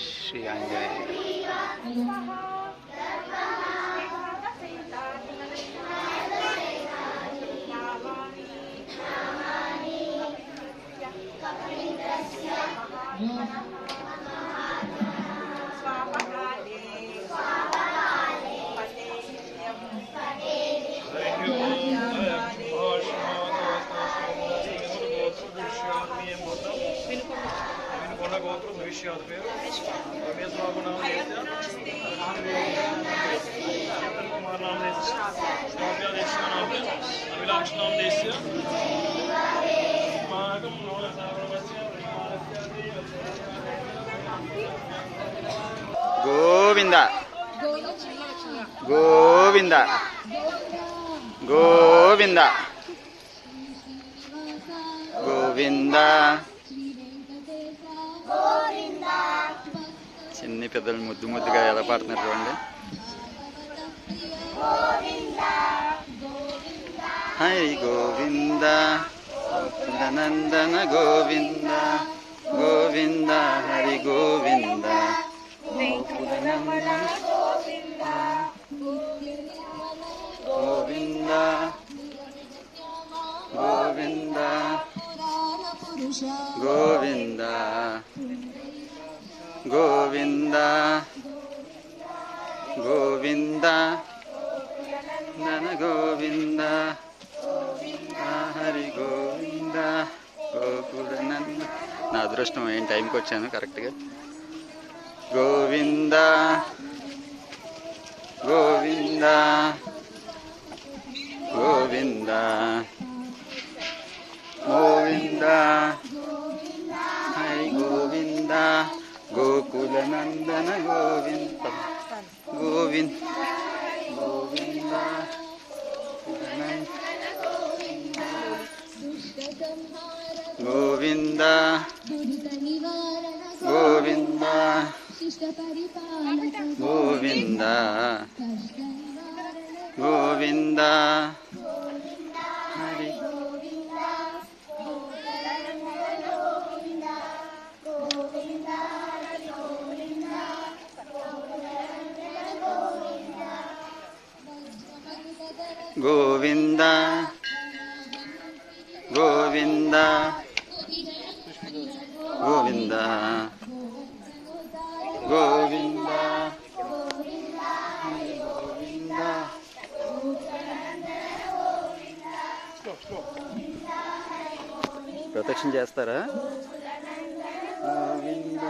శ్రీ ఆంజనేయ. గోవింద గోవింద గోవింద గోవింద. చిన్ని పెద్దలు ముద్దు ముద్దుగా ఎలా పాడుతున్నారు చూడండి. హరి గోవింద నందన గోవింద గోవింద హరి గోవింద గోవింద గోవింద గోవింద గోవింద గోవింద నన గోవింద హరి గోవింద గోకులనంద. నా అదృష్టం ఏం టైంకి వచ్చాను కరెక్ట్గా. గోవింద గోవింద గోవింద గోవింద హరి గోవింద గోకులనందన గోవింద గోవింద గోవింద గోవింద గోవింద గోవింద గోవింద హరి గోవింద గోవింద గోవింద గోవింద గోవింద. ప్రదక్షిణ చేస్తారా? గోవింద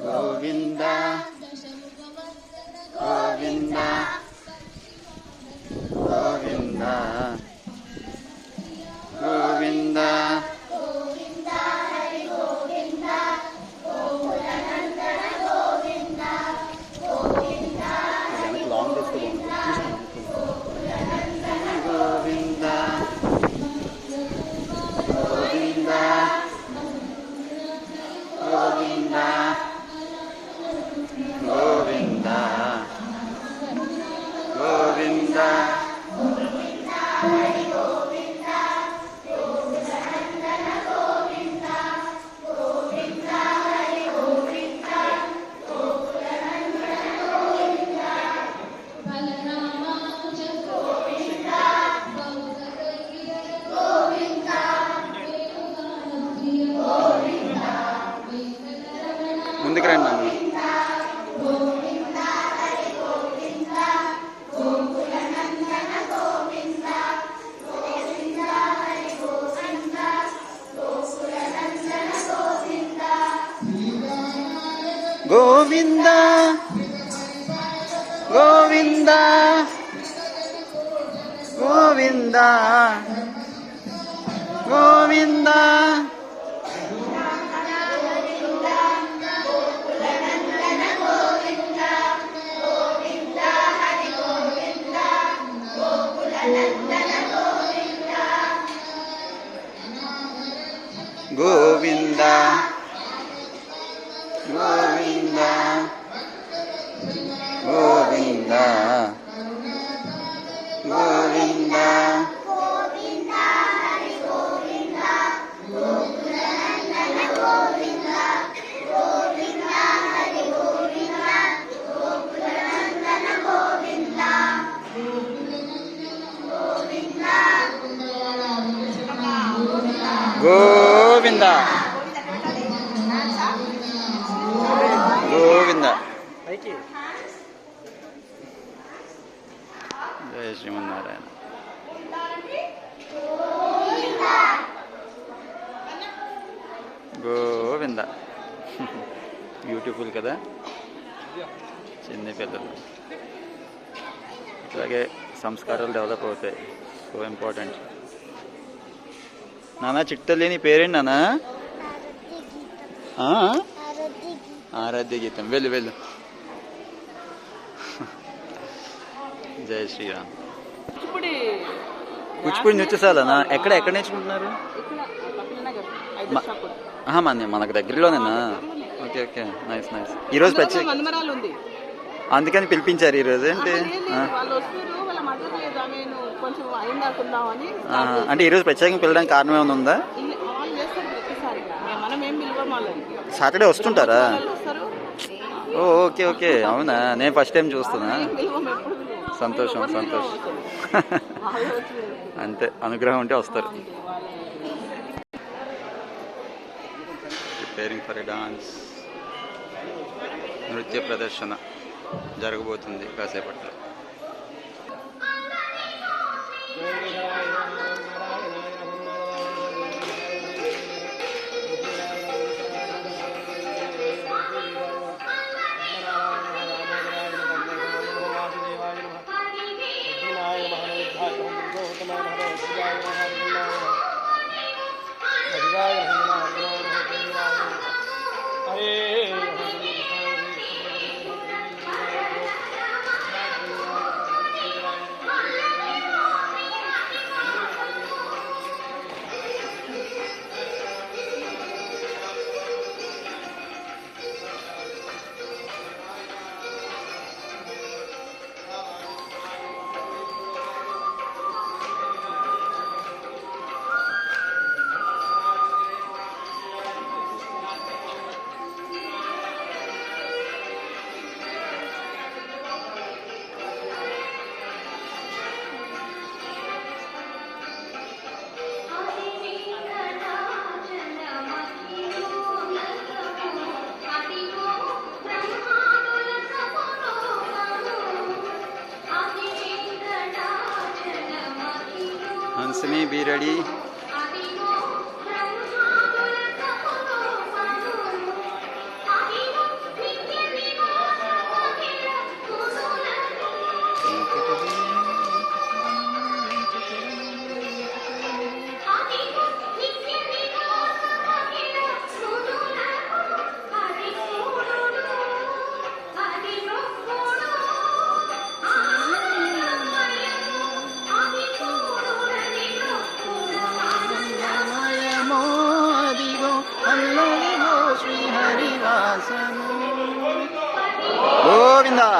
గోవింద గోవింద గోవింద గోవింద ముందుకు రండి అమ్మ. గోవింద గోవింద గోవింద గోవింద గోవింద గోవింద గోవింద గోవింద గోవింద గోవింద. జయ శ్రీమన్నారాయణ. గోవింద. బ్యూటిఫుల్ కదా చిన్న పిల్లలు. ఇట్లాగే సంస్కారాలు డెవలప్ అవుతాయి. So important. నానా చిట్టల్లి నీ పేరేంటి నానా? ఆరాధ్య గీతం. వెళ్ళు వెళ్ళు. జై శ్రీరామ్. కూచిపూడి నృత్యశాలనా? ఎక్కడ ఎక్కడ నేర్చుకుంటున్నారు? మనకు దగ్గరలోనేనా? Okay okay, nice nice. ఈరోజు అందుకని పిలిపించారు ఈరోజు ఏంటి? అంటే ఈరోజు ప్రత్యేకంగా పిలవడానికి కారణం ఏమైనా ఉందా? సాటర్డే వస్తుంటారా? ఓ ఓకే ఓకే, అవునా? నేను ఫస్ట్ టైం చూస్తున్నా. సంతోషం సంతోషం. అంతే, అనుగ్రహం ఉంటే వస్తారు. Preparing for a dance. నృత్య ప్రదర్శన జరగబోతుంది కాసేపట్లో. Hansini, be ready. Govinda.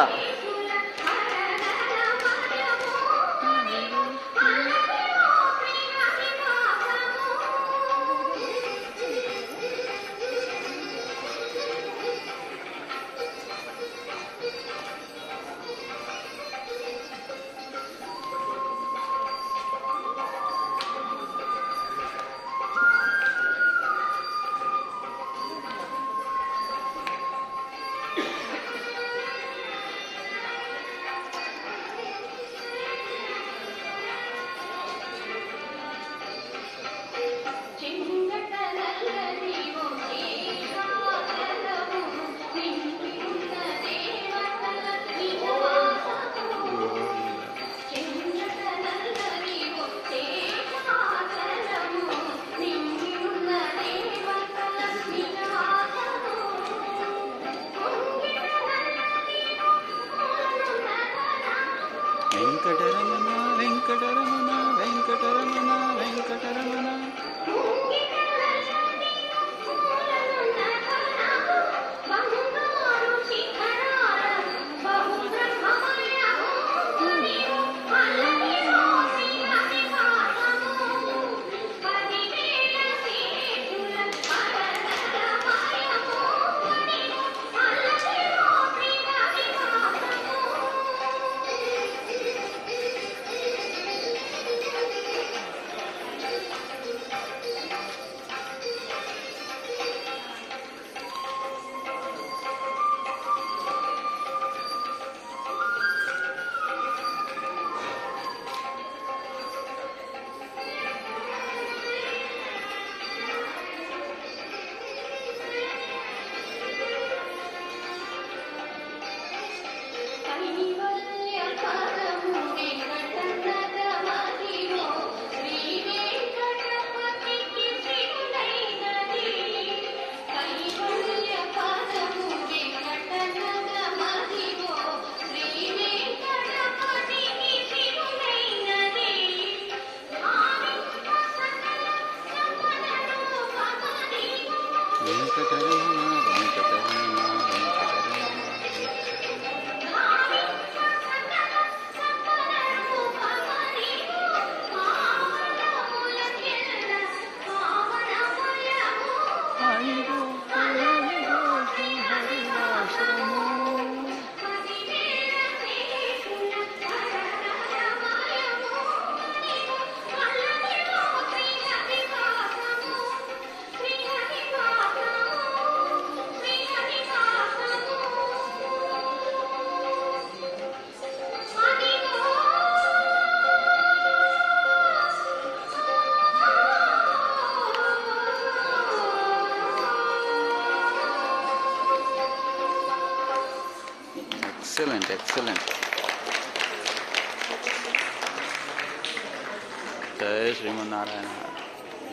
Venkataramana Venkataramana Venkataramana. Excellent excellent. జయ శ్రీమన్నారాయణ.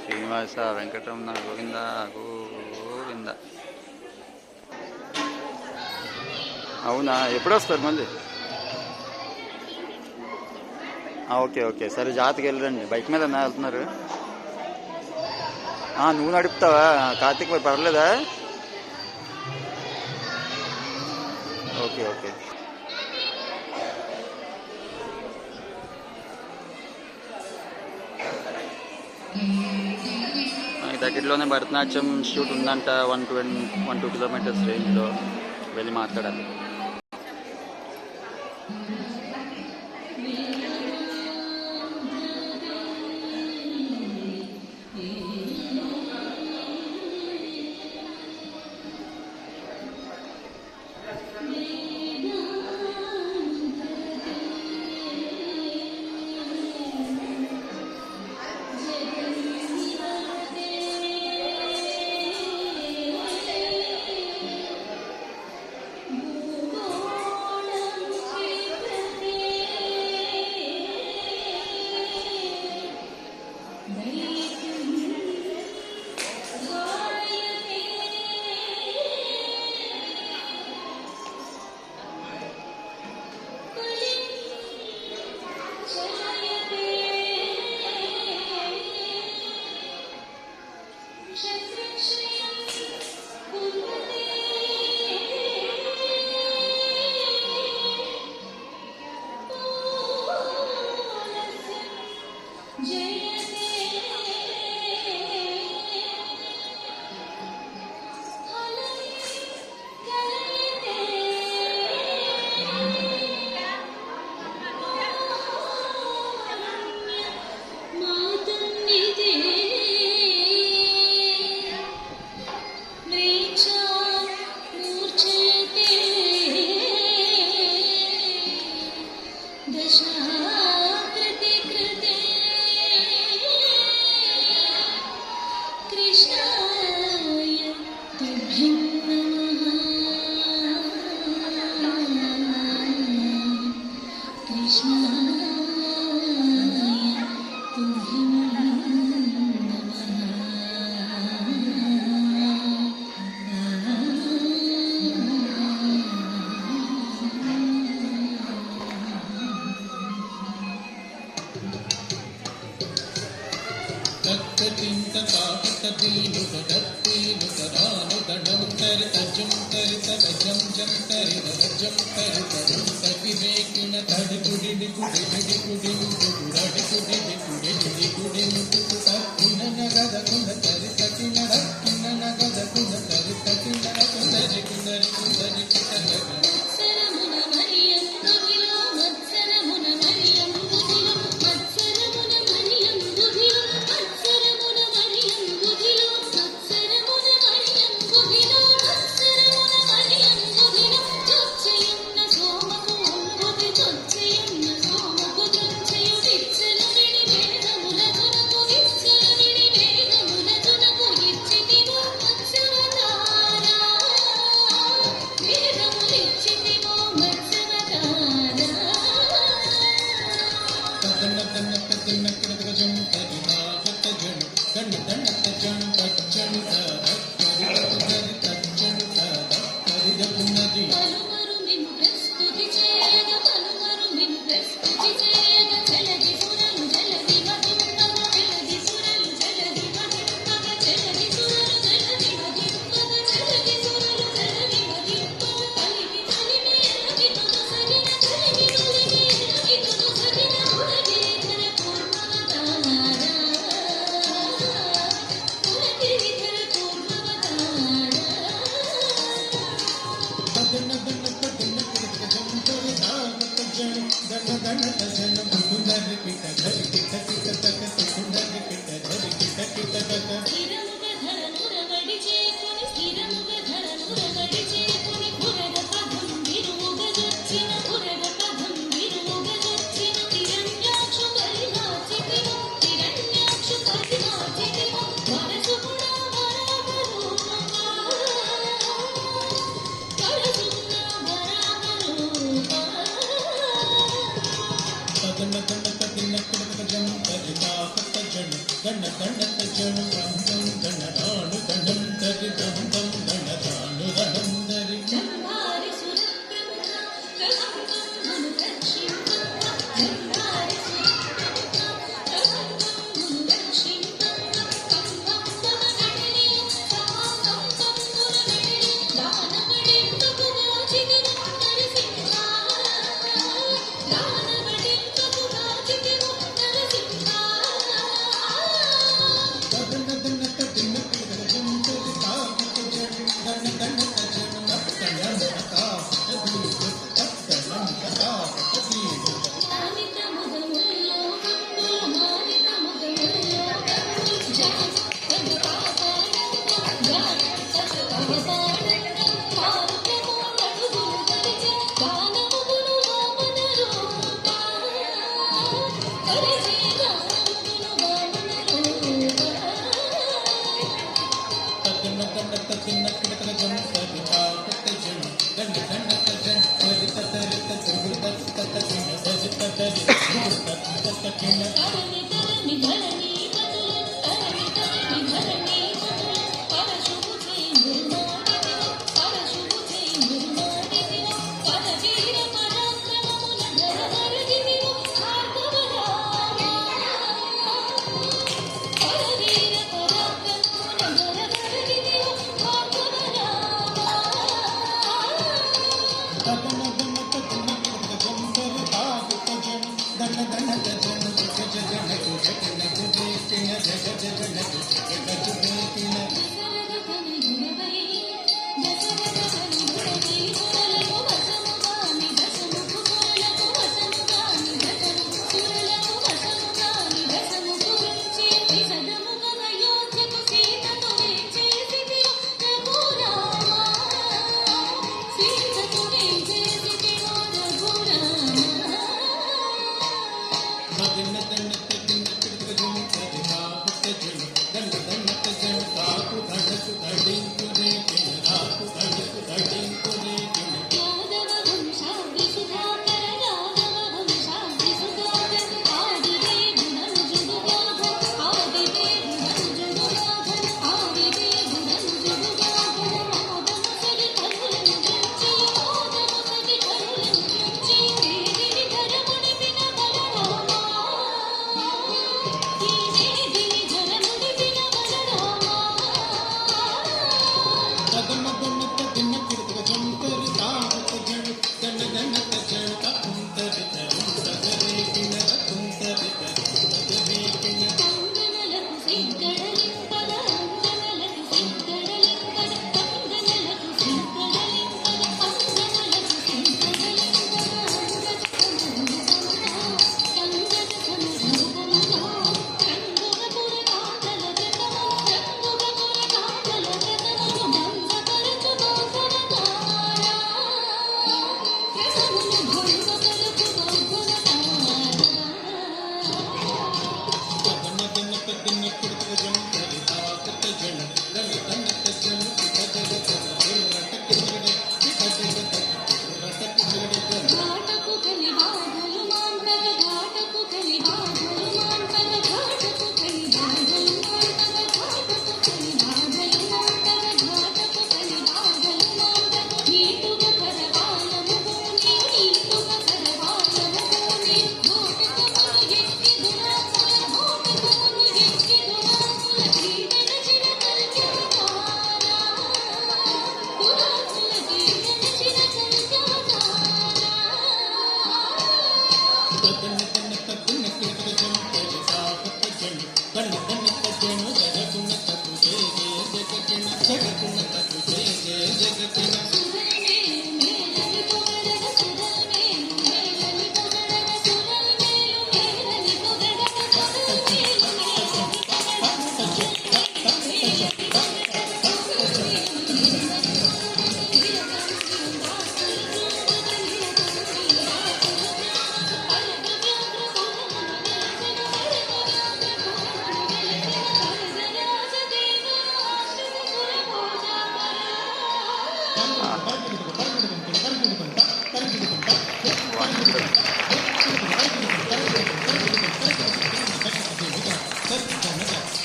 శ్రీనివాస వెంకటరమణ గోవింద గోవింద. అవునా, ఎప్పుడు వస్తారు మళ్ళీ? ఓకే ఓకే సరే, జాతకి వెళ్ళరండి. బైక్ మీద వెళ్తున్నారు? నువ్వు నడుపుతావా? కార్తీక్ పర్లేదా? Okay okay. దగ్గరలోనే భరతనాట్యం ఇన్స్టిట్యూట్ ఉందంట, 1-2 కిలోమీటర్స్ రేంజ్లో. వెళ్ళి మాట్లాడాలి.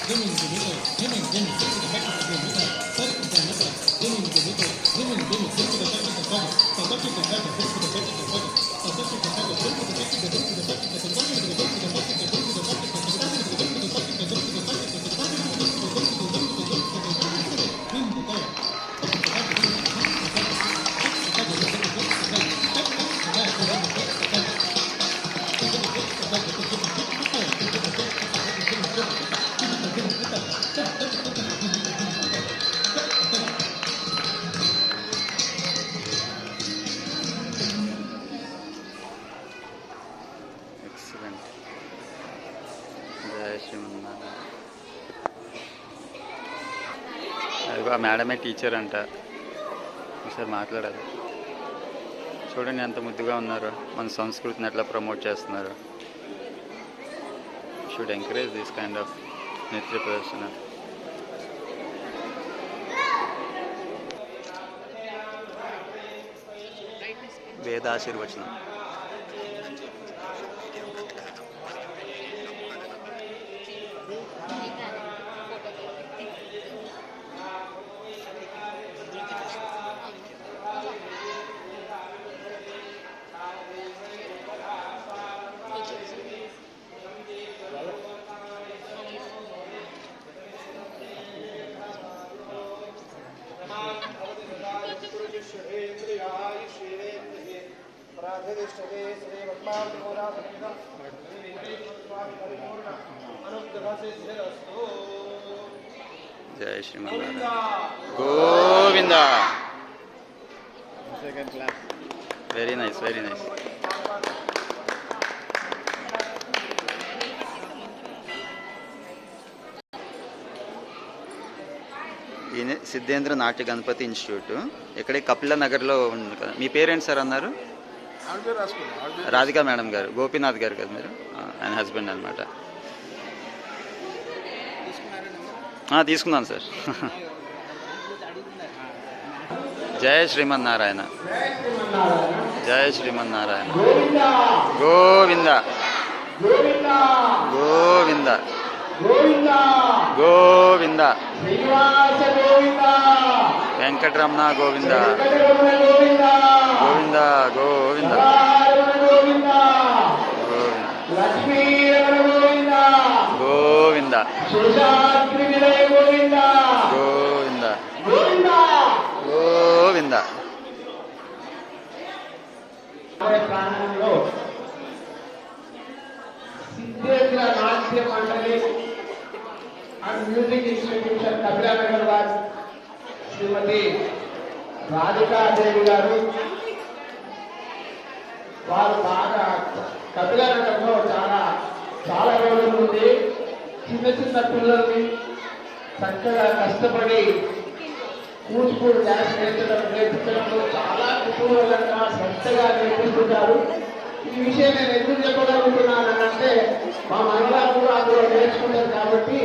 Wonderful. ఎక్సలెంట్. జయ శ్రీమన్నారాయణ. అదిగో ఆ మేడమే టీచర్ అంట. ఒకసారి మాట్లాడాలి. చూడండి ఎంత ముద్దుగా ఉన్నారో, మన సంస్కృతిని ఎట్లా ప్రమోట్ చేస్తున్నారు. Should encourage this kind of నృత్య ప్రదర్శన. వేదాశీర్వచనం. జయ Srimannarayana. Govinda. Very nice, very nice. ఈయన సిద్ధేంద్ర నాట్య గణపతి ఇన్స్టిట్యూట్, ఇక్కడే కపిల నగర్లో ఉంది కదా. మీ పేరెంట్స్ సార్ అన్నారు? రాధికా మేడం గారు, గోపీనాథ్ గారు కదా మీరు, ఆయన హస్బెండ్ అనమాట. తీసుకున్నాను సార్. జయ శ్రీమన్నారాయణ. జయ శ్రీమన్నారాయణ. గోవింద గోవింద గోవింద. వెంకటరమణ గోవింద. గోవింద గోవింద గోవింద గోవింద గోవింద గోవింద. ప్రాంగణంలో సిద్ధేంద్ర నాట్య మండలి అండ్ మ్యూజిక్ ఇన్స్టిట్యూషన్ కపిలానగర్ వారి శ్రీమతి రాధికాదేవి గారు, వారు బాగా కపిలానగర్లో చాలా రోజుల నుండి చిన్న చిన్న పిల్లల్ని చక్కగా కష్టపడి కూచిపూడి డ్యాన్స్ నేర్పించడంలో చాలా కుతూహలంగా శ్రద్ధగా నేర్పిస్తుంటారు. ఈ విషయం నేను ఎందుకు చెప్పగలుగుతున్నానంటే, మా మనవరాలు కూడా అందులో నేర్చుకుంటారు కాబట్టి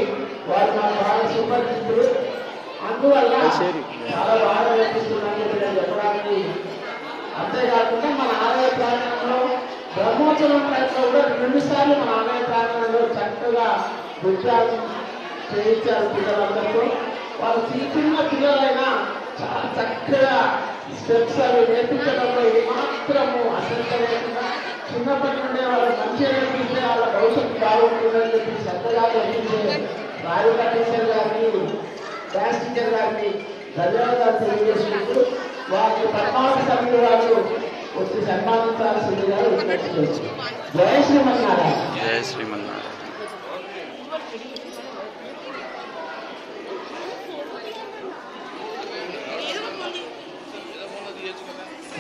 వారు నాకు బాగా సుపరిచితులు. అందువల్ల చాలా బాగా నేర్పిస్తున్నాను నేను చెప్పడానికి. అంతేకాకుండా మన ఆలయ ప్రాంగణంలో బ్రహ్మోత్సవం టైంలో కూడా 2 సార్లు మన ఆలయ ప్రాంగణంలో చక్కగా నృత్యాలు చేయించారు పిల్లలందరితో. వాళ్ళు చిన్న పిల్లలైనా చాలా చక్కగా స్టెప్స్ అవి నేర్పించడంలో ఏమాత్రము అశ్రద్ధ లేకుండా చిన్నప్పటి నుండే వాళ్ళు మంచిగా నేర్పిస్తే వాళ్ళ భవిష్యత్తు బాగుంటుందని చెప్పి శ్రద్ధగా నేర్పించే రాధికా టీచర్ గారిని, డ్యాన్స్ టీచర్ గారిని ధన్యవాదాలు తెలియజేసుకుంటూ వారికి పద్మావతి సభ్యులు వారు వచ్చి సన్మానించాల్సిందిగా విజ్ఞప్తి చేస్తున్నారు. జయ శ్రీమన్నారాయణ. జయ శ్రీమన్నారాయణ.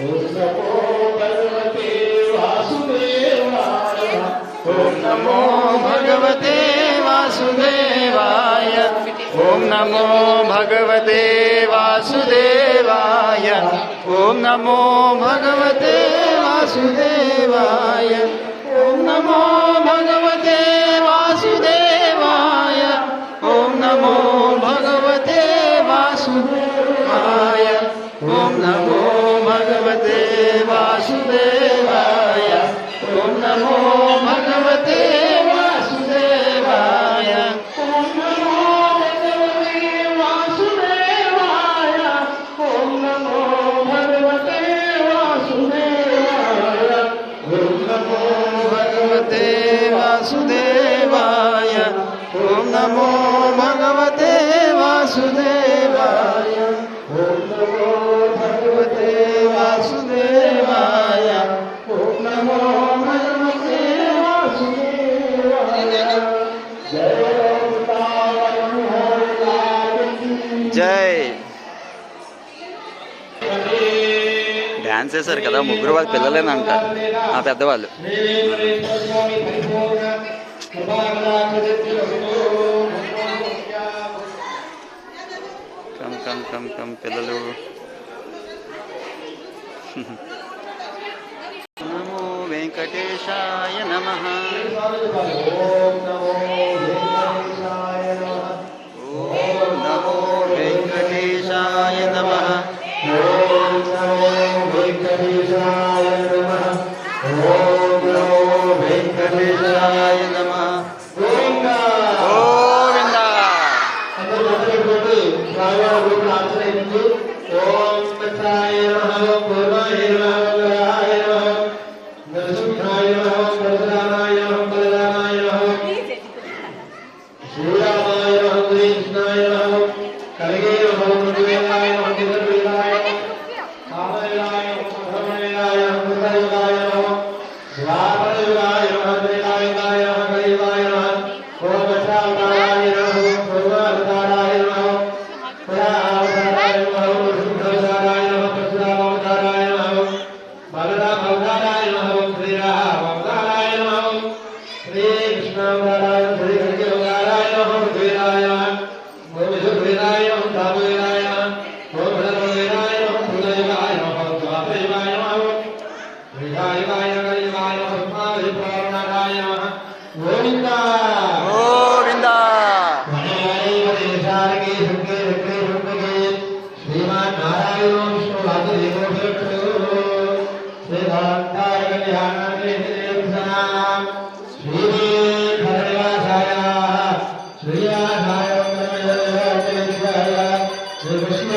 ఓం నమో భగవతే వాసుదేవాయ. ఓం నమో భగవతే వాసుదేవాయ. ఓం నమో భగవతే వాసుదేవాయ. ఓం నమో భగవతే వాసుదేవాయ. ఓం నమో భగవతే వాసుదేవాయ. ఓం నమో భగవతే వాసుదేవాయ. ఓం నమో భగవతే వాసుదేవాయ. ఓం నమో భగవతే వాసుదేవాయ. ఓం నమో నమో భగవతే వాసుదేవాయ ఓం నమో భగవతే వాసుదేవాయ ఓం నమో భగవతే వాసుదేవాయ జై డాన్స్ చేశారు కదా ముగ్గురు వాళ్ళ పిల్లలేనంట ఆ పెద్దవాళ్ళు. కమ్ కమ్ కమ్ కమ్ పిల్లలు. నమో వెంకటేశాయ నమః. ఓం నమో వెంకటేశాయ నమః. ఓం నమో వెంకటేశాయ నమః. ఓం నమో వెంకటేశాయ నమః. గోవింద గోవింద. అందరూ మొదలుపెట్టి స్వామివారి ఆశ్రయించి ఓం కృష్ణాయ నమః, పూర్వాయ నమః, ఉత్తరాయ నమః, నరసింహాయ నమః, పరశురామాయ నమః, బలరామాయ నమః, శ్రీరామాయ నమః, కృష్ణాయ నమః, కలిగే నమః, మృదువేలాయ నమః, కిరవేలాయ నమః, కామవేలాయ నమః, ధర్మవేలాయ నమః, కృతయుగాయ నమః, ద్వాపరయుగాయ నమః, త్రేతాయుగాయ నమః, కలియుగాయ నమః, ఓమచావతారాయ నమః, పూర్వావతారాయ నమః, పురావతారాయ నమః, నృసింహావతారాయ నమః, పరశురామావతారాయ నమః, బలరామావతారాయ నమః, శ్రీరామావతారాయ నమః, శ్రీకృష్ణావతారాయ నమః, శ్రీహరివతారాయ నమః, మృదువేలాయ నమః, ఓమశుభ్రేలాయ నమః, ధామవేలాయ నమః, ఓమధర్మవేలాయ నమః, కృతయుగాయ నమః, ద్వాపరయుగాయ నమః, త్రేతాయుగాయ నమః, కలియుగాయ నమః, పురావతారాయ నమః. గోవింద గోవింద. శ్రీమాన్ నారాయణ విష్ణు వాసుదేవో శ్రీభాంతాయ కళ్యాణాయ శ్రీనివాసాయ శ్రీయాసాయ శ్రీకృష్ణ